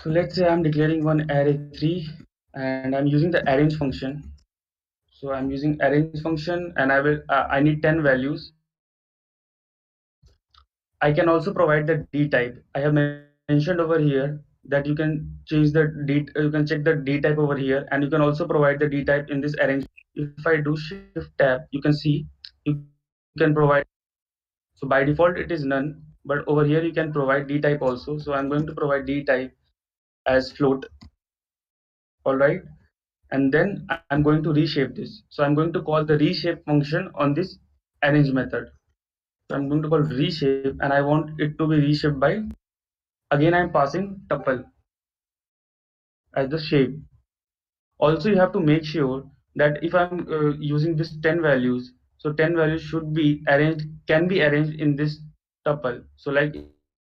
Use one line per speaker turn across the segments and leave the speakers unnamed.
So let's say I'm declaring one array 3 and I'm using the arrange function. So I'm using arrange function and I need 10 values. I can also provide the d type. I have mentioned over here that you can change the d, you can check the d type over here, and you can also provide the d type in this arrange. If I do shift tab, you can see you can provide. So by default it is none, but over here you can provide d type also. So I'm going to provide d type as float. All right, and then I'm going to reshape this. So I'm going to call the reshape function on this arrange method. So I'm going to call reshape, and I want it to be reshaped by, again I'm passing tuple as the shape. Also you have to make sure that if I'm using this 10 values, so 10 values should be arranged, can be arranged in this tuple. So like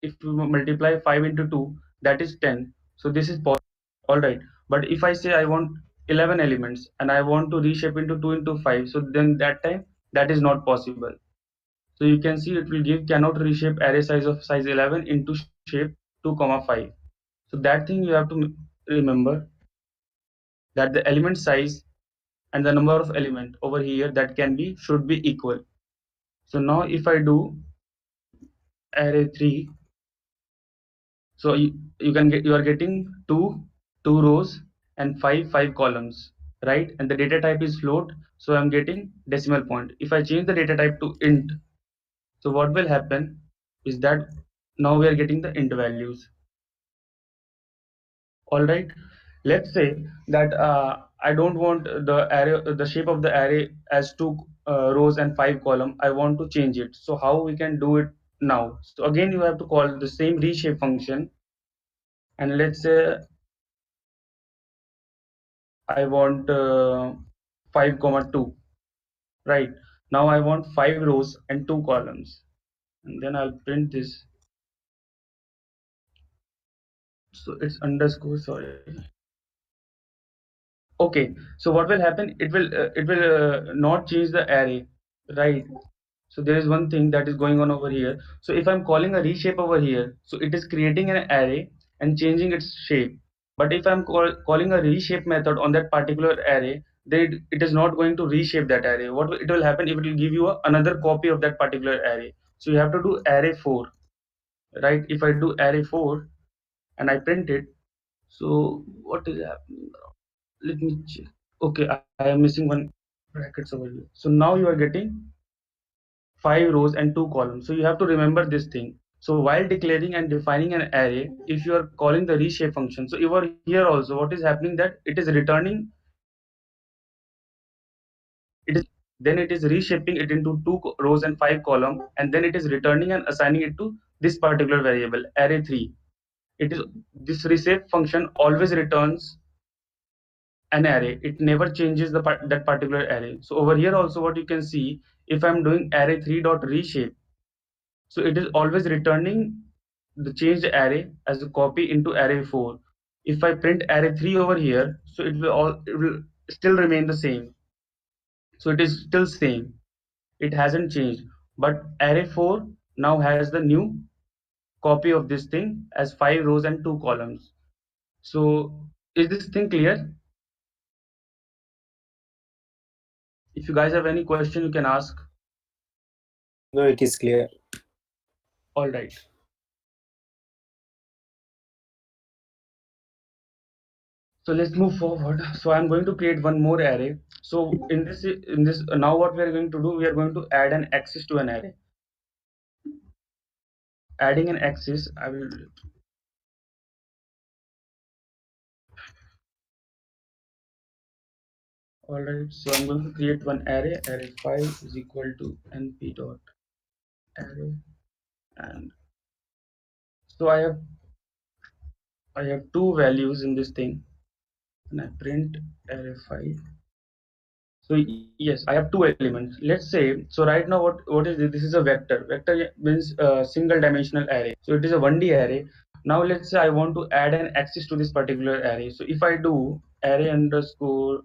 if you multiply 5 into 2, that is 10. So this is possible. All right, but if I say I want 11 elements and I want to reshape into 2 into 5, so then that time that is not possible. So you can see it will give cannot reshape array size of size 11 into shape 2 comma 5. So that thing you have to remember, that the element size and the number of element over here that can be should be equal. So now if I do array 3, so you can get, you are getting 2 rows and 5 columns, right? And the data type is float, so I'm getting decimal point. If I change the data type to int, so what will happen is that now we are getting the int values. All right, let's say that I don't want the array, the shape of the array as 2 rows and 5 column. I want to change it. So how we can do it now? So again you have to call the same reshape function, and let's say I want 5 comma 2, right? Now I want 5 rows and 2 columns, and then I'll print this. So it's underscore, sorry. Okay, so what will happen, it will not change the array, right? So there is one thing that is going on over here. So if I'm calling a reshape over here, so it is creating an array and changing its shape. But if I'm calling a reshape method on that particular array, then it is not going to reshape that array. What it will happen, it will give you another copy of that particular array. So you have to do array 4, right? If I do array 4 and I print it, so what is happening now? Let me check. Okay, I am missing one brackets over here. So now you are getting 5 rows and 2 columns. So you have to remember this thing. So while declaring and defining an array, if you are calling the reshape function, so over here also what is happening, that it is returning, it is, then it is reshaping it into 2 rows and 5 column, and then it is returning and assigning it to this particular variable array 3. It is, this reshape function always returns an array. It never changes that particular array. So over here also what you can see, if I'm doing array 3 dot reshape, so it is always returning the changed array as a copy into array 4. If I print array 3 over here, so it will still remain the same. So it is still same. It hasn't changed. But array 4 now has the new copy of this thing as 5 rows and 2 columns. So is this thing clear? If you guys have any question, you can ask.
No, it is clear.
All right. So let's move forward. So I'm going to create one more array. So in this now what we are going to do, we are going to add an axis to an array. Adding an axis, I will. All right. So I'm going to create one array. Array file is equal to np dot array, and so I have two values in this thing, and I print array file. So yes, I have two elements. Let's say, so right now what is this? This is a vector. Vector means single dimensional array. So it is a 1D array. Now let's say I want to add an axis to this particular array. So if I do array underscore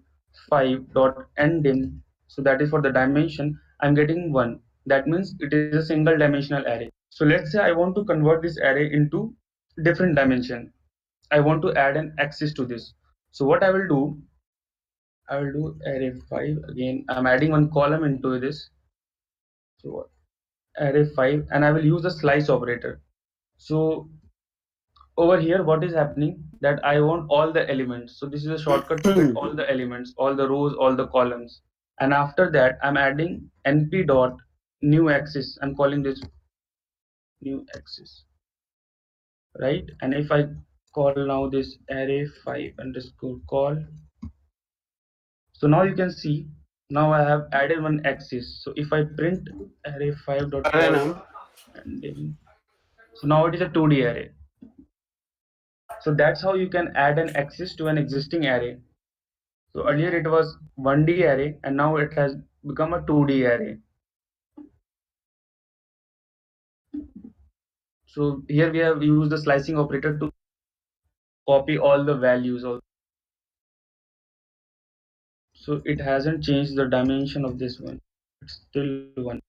5 dot enddim, so that is for the dimension, I'm getting 1. That means it is a single dimensional array. So let's say I want to convert this array into different dimension. I want to add an axis to this. So what I will do array 5 again. I'm adding one column into this. So array 5, and I will use the slice operator. So over here, what is happening that I want all the elements. So this is a shortcut to get all the elements, all the rows, all the columns. And after that, I'm adding np dot new axis. I'm calling this new axis, right? And if I call now this array 5 underscore call, so now you can see now I have added one axis. So if I print array 5 dot call, and then, so now it is a 2D array. So that's how you can add an axis to an existing array. So earlier it was 1D array, and now it has become a 2D array. So here we have used the slicing operator to copy all the values. So it hasn't changed the dimension of this one. It's still 1.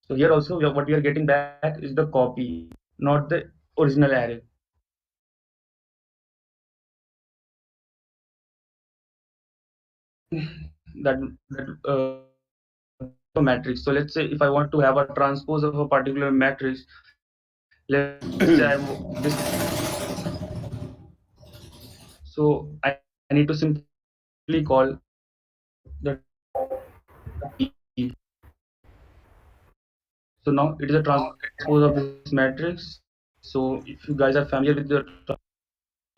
So here also what we are getting back is the copy, not the original array. That matrix. So let's say if I want to have a transpose of a particular matrix, let's say I this. So I need to simply call the T. So now it is a transpose of this matrix. So if you guys are familiar with the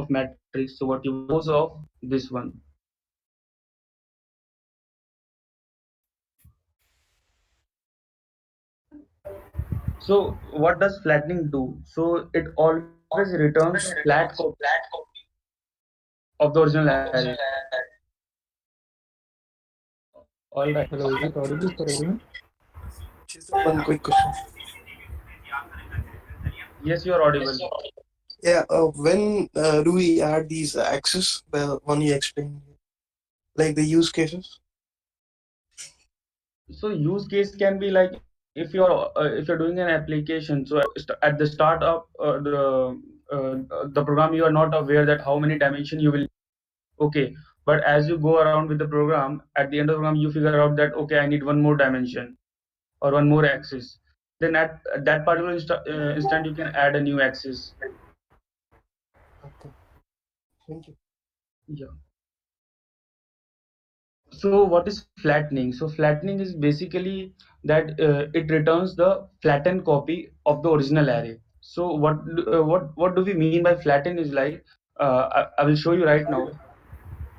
of matrix, so what you suppose of this one. So what does flattening do? So it always returns a flat copy of the original array. All right.
Hello, is it audible for everyone?
Just one quick question.
Yes, you are audible.
Yeah, when do we add these axes? The one you explained, like the use cases.
So use case can be like if you're doing an application. So at the start of the program, you are not aware that how many dimension you will. Okay, but as you go around with the program, at the end of the program, you figure out that okay, I need one more dimension or one more axis. Then at that particular instant, you can add a new axis.
Okay. Thank you.
Yeah. So what is flattening? So flattening is basically that it returns the flattened copy of the original array. So what do we mean by flatten is like I will show you right now.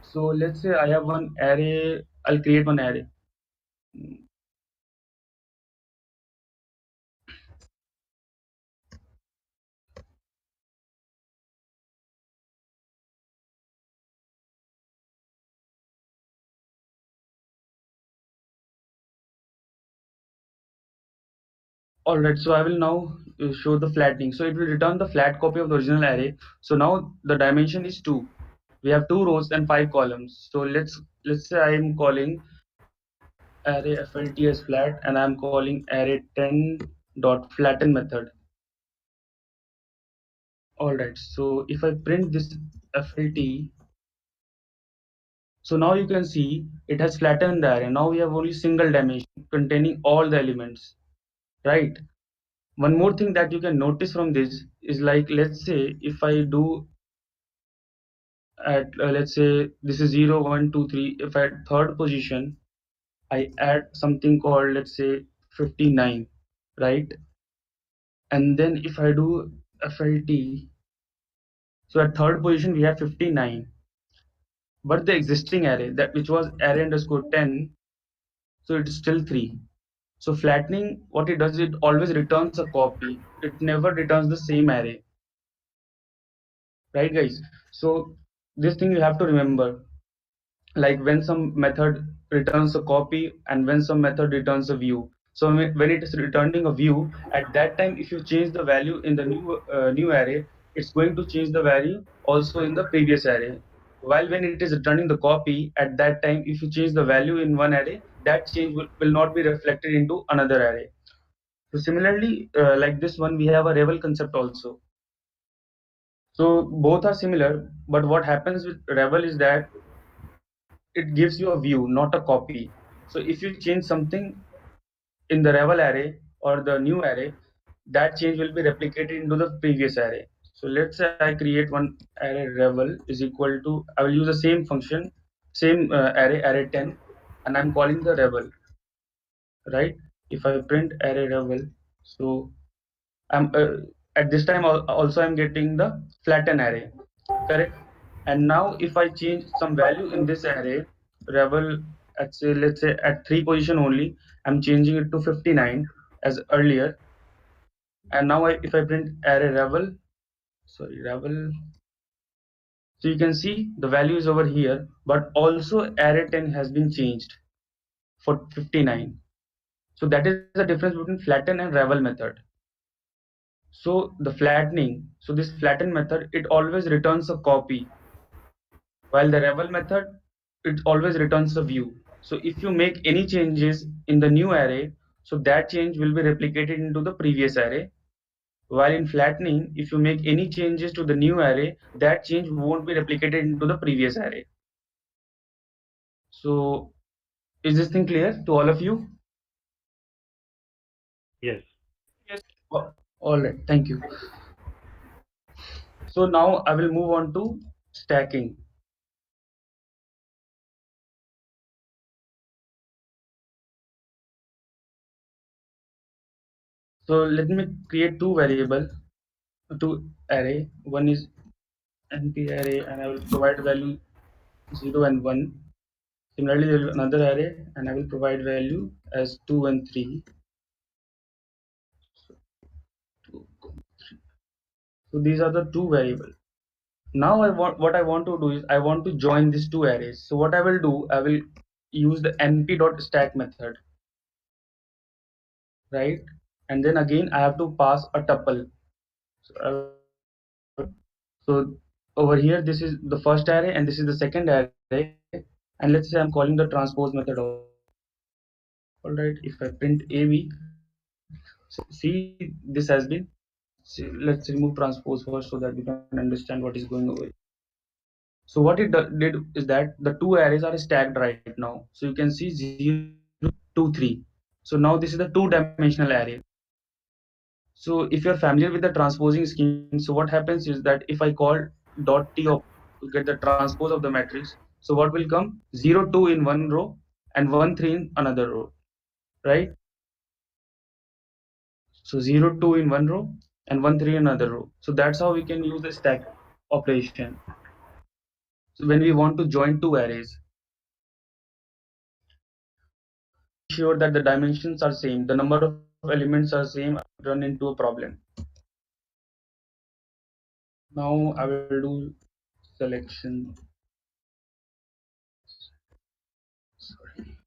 So let's say I have one array. I'll create one array. All right. So I will now show the flattening. So it will return the flat copy of the original array. So now the dimension is 2. We have 2 rows and 5 columns. So let's say I am calling array flt as flat, and I'm calling array 10 dot flatten method. All right, so if I print this flt, so now you can see it has flattened the array. Now we have only single dimension containing all the elements, right? One more thing that you can notice from this is like, let's say if I do at let's say this is 0 1 2 3. If at third position I add something called, let's say, 59, right? And then if I do flt, so at third position we have 59, but the existing array that which was array underscore 10, so it is still 3. So flattening, what it does, it always returns a copy. It never returns the same array, right, guys? So this thing you have to remember, like when some method returns a copy and when some method returns a view. So when it is returning a view, at that time if you change the value in the new array, it's going to change the value also in the previous array. While when it is returning the copy, at that time if you change the value in one array, that change will not be reflected into another array. So similarly, like this one, we have a revel concept also. So both are similar, but what happens with Revel is that it gives you a view, not a copy. So if you change something in the Revel array or the new array, that change will be replicated into the previous array. So let's say I create one array Revel is equal to, I will use the same function, same array 10, and I'm calling the Revel, right? If I print array Revel, so I'm at this time also I'm getting the flatten array, correct? And now if I change some value in this array Revel at say let's say at 3 position only, I'm changing it to 59 as earlier. And now if I print array Revel, sorry Revel, so you can see the value is over here, but also array 10 has been changed for 59. So that is the difference between flatten and Revel method. So the flattening, so this flatten method, it always returns a copy, while the Revel method, it always returns a view. So if you make any changes in the new array, so that change will be replicated into the previous array. While in flattening, if you make any changes to the new array, that change won't be replicated into the previous array. So is this thing clear to all of you?
Yes.
All right, thank you. So now I will move on to stacking. So let me create two variable, two array. One is np array, and I will provide value 0 and 1. Similarly, there will be another array, and I will provide value as 2 and 3. So these are the two variables. Now what I want to do is I want to join these two arrays. So what I will do, I will use the np.stack method, right? And then again I have to pass a tuple. So, so over here this is the first array and this is the second array, and let's say I'm calling the transpose method also. All right, if I print av, so see this has been, see, let's remove transpose first so that we can understand what is going over. So what it did is that the two arrays are stacked right now. So you can see 0, 2, 3. So now this is the two-dimensional array. So if you're familiar with the transposing scheme, so what happens is that if I call dot t op to get the transpose of the matrix, so what will come? 0, 2 in one row and 1, 3 in another row, right? So 0, 2 in one row and 1, 3 in another row. So that's how we can use the stack operation. So when we want to join two arrays, make sure that the dimensions are same, the number of elements are same, run into a problem. Now I will do selection. Sorry.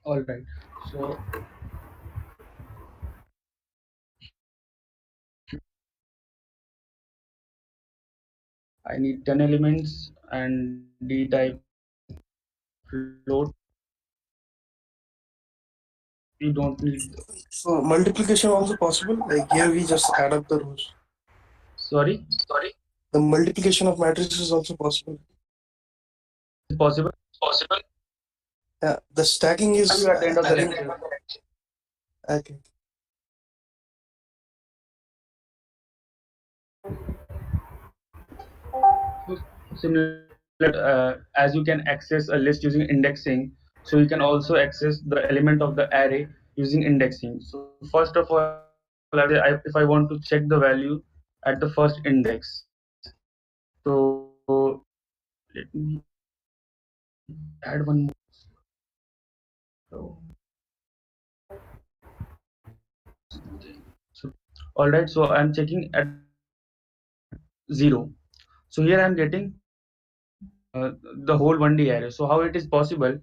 All right. So I need 10 elements and D type float. You don't need.
So multiplication also possible. Like here we just add up the rows.
Sorry.
The multiplication of matrices is also possible.
Is possible.
Yeah, the stacking is
You at the end of the
adding.
lecture.
Okay.
So similar, as you can access a list using indexing, so you can also access the element of the array using indexing. So first of all, if I want to check the value at the first index, so let me add one more. So, so all right, so I'm checking at 0. So here I'm getting the whole 1D array. So how it is possible,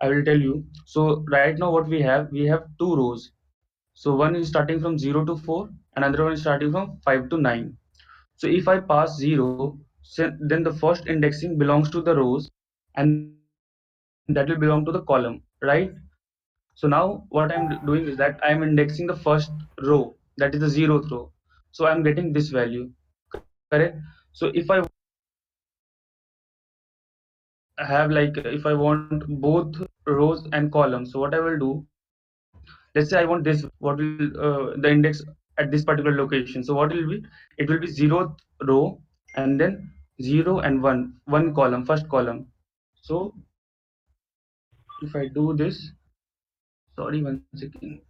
I will tell you. So right now what we have two rows. So one is starting from 0 to 4, another one is starting from 5 to 9. So if I pass 0, then the first indexing belongs to the rows and that will belong to the column, right? So now what I'm doing is that I'm indexing the first row, that is the zeroth row. So I'm getting this value, correct? So if I have like if I want both rows and columns, so what I will do, let's say I want this, what will the index at this particular location. So what will be? It will be zeroth row and then 0 and 1 column, first column. So if I do this, sorry, 1 second.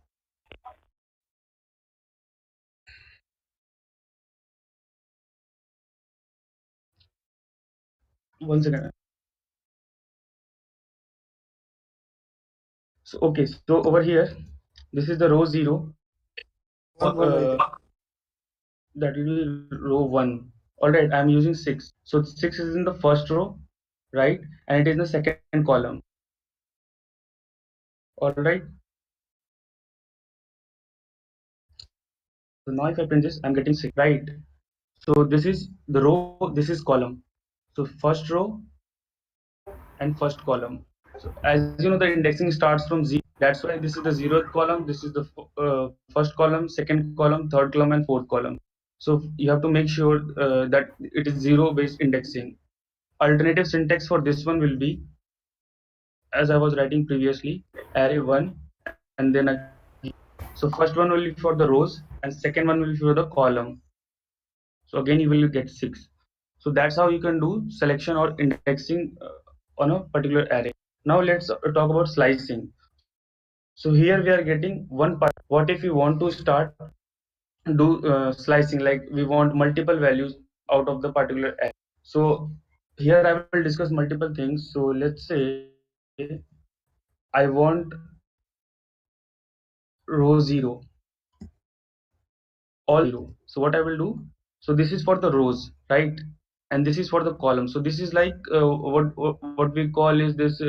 One second. So okay, so over here, this is the row 0,
One, one, I think.
that will be row 1. All right, I'm using 6. So 6 is in the first row, right? And it is in the second column. All right. So now if I print this, I'm getting 6, right? So this is the row, this is column. So first row and first column. So as you know, the indexing starts from 0. That's why this is the 0th column. This is the first column, second column, third column, and fourth column. So you have to make sure that it is zero based indexing. Alternative syntax for this one will be, as I was writing previously, array 1 and then again. So first one will be for the rows and second one will be for the column. So again you will get 6. So that's how you can do selection or indexing on a particular array. Now let's talk about slicing. So here we are getting one part. What if you want to start do slicing, like we want multiple values out of the particular array? So here I will discuss multiple things. So let's say I want row 0, all 0. So what I will do, so this is for the rows, right? And this is for the column. So this is like what we call is this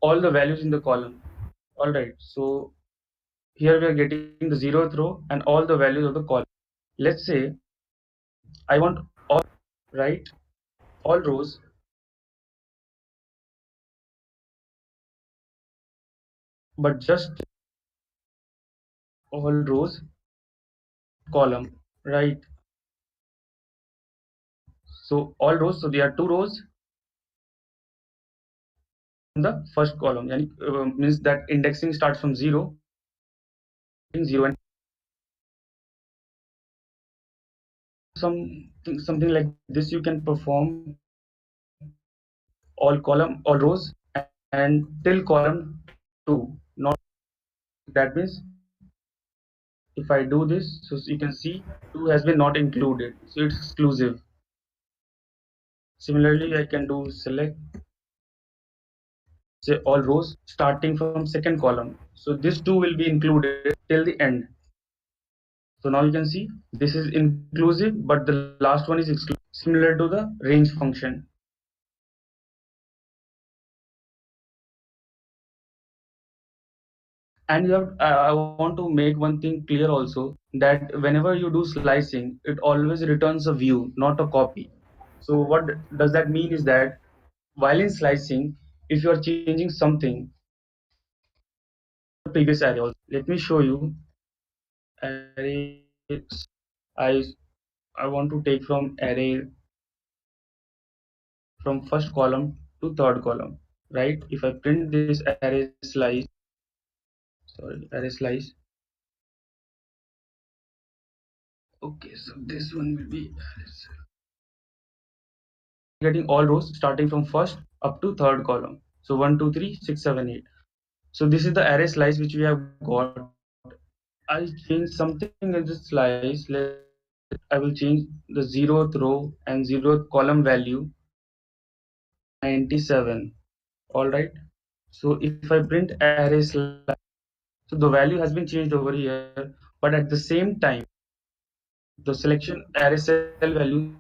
all the values in the column. All right, so here we are getting the 0th row and all the values of the column. Let's say I want all, right, all rows, but just all rows, column, right? So all rows, so there are two rows in the first column. Yani, means that indexing starts from 0, 0 and something like this you can perform all column, all rows, and till column 2. Not that means if I do this, so you can see 2 has been not included, so it's exclusive. Similarly, I can do select, say all rows starting from second column. So this 2 will be included till the end. So now you can see this is inclusive, but the last one is exclusive, similar to the range function. And you have, I want to make one thing clear also, that whenever you do slicing, it always returns a view, not a copy. So what does that mean is that while in slicing, if you are changing something previous array also, let me show you array. I I want to take from array from first column to third column, right? If I print this array slice, sorry, array slice. Okay, so this one will be getting all rows starting from first up to third column. So 1, 2, 3, 6, 7, 8. So this is the array slice which we have got. I change something in this slice. I will change the 0th row and 0th column value 97. All right. So if I print array slice, so the value has been changed over here, but at the same time, the selection array cell value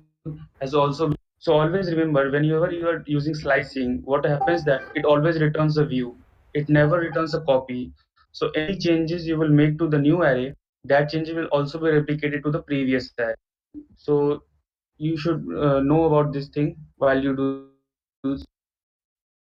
has also been. So always remember, whenever you are using slicing, what happens that it always returns a view. It never returns a copy. So any changes you will make to the new array, that change will also be replicated to the previous array. So you should know about this thing while you do slicing.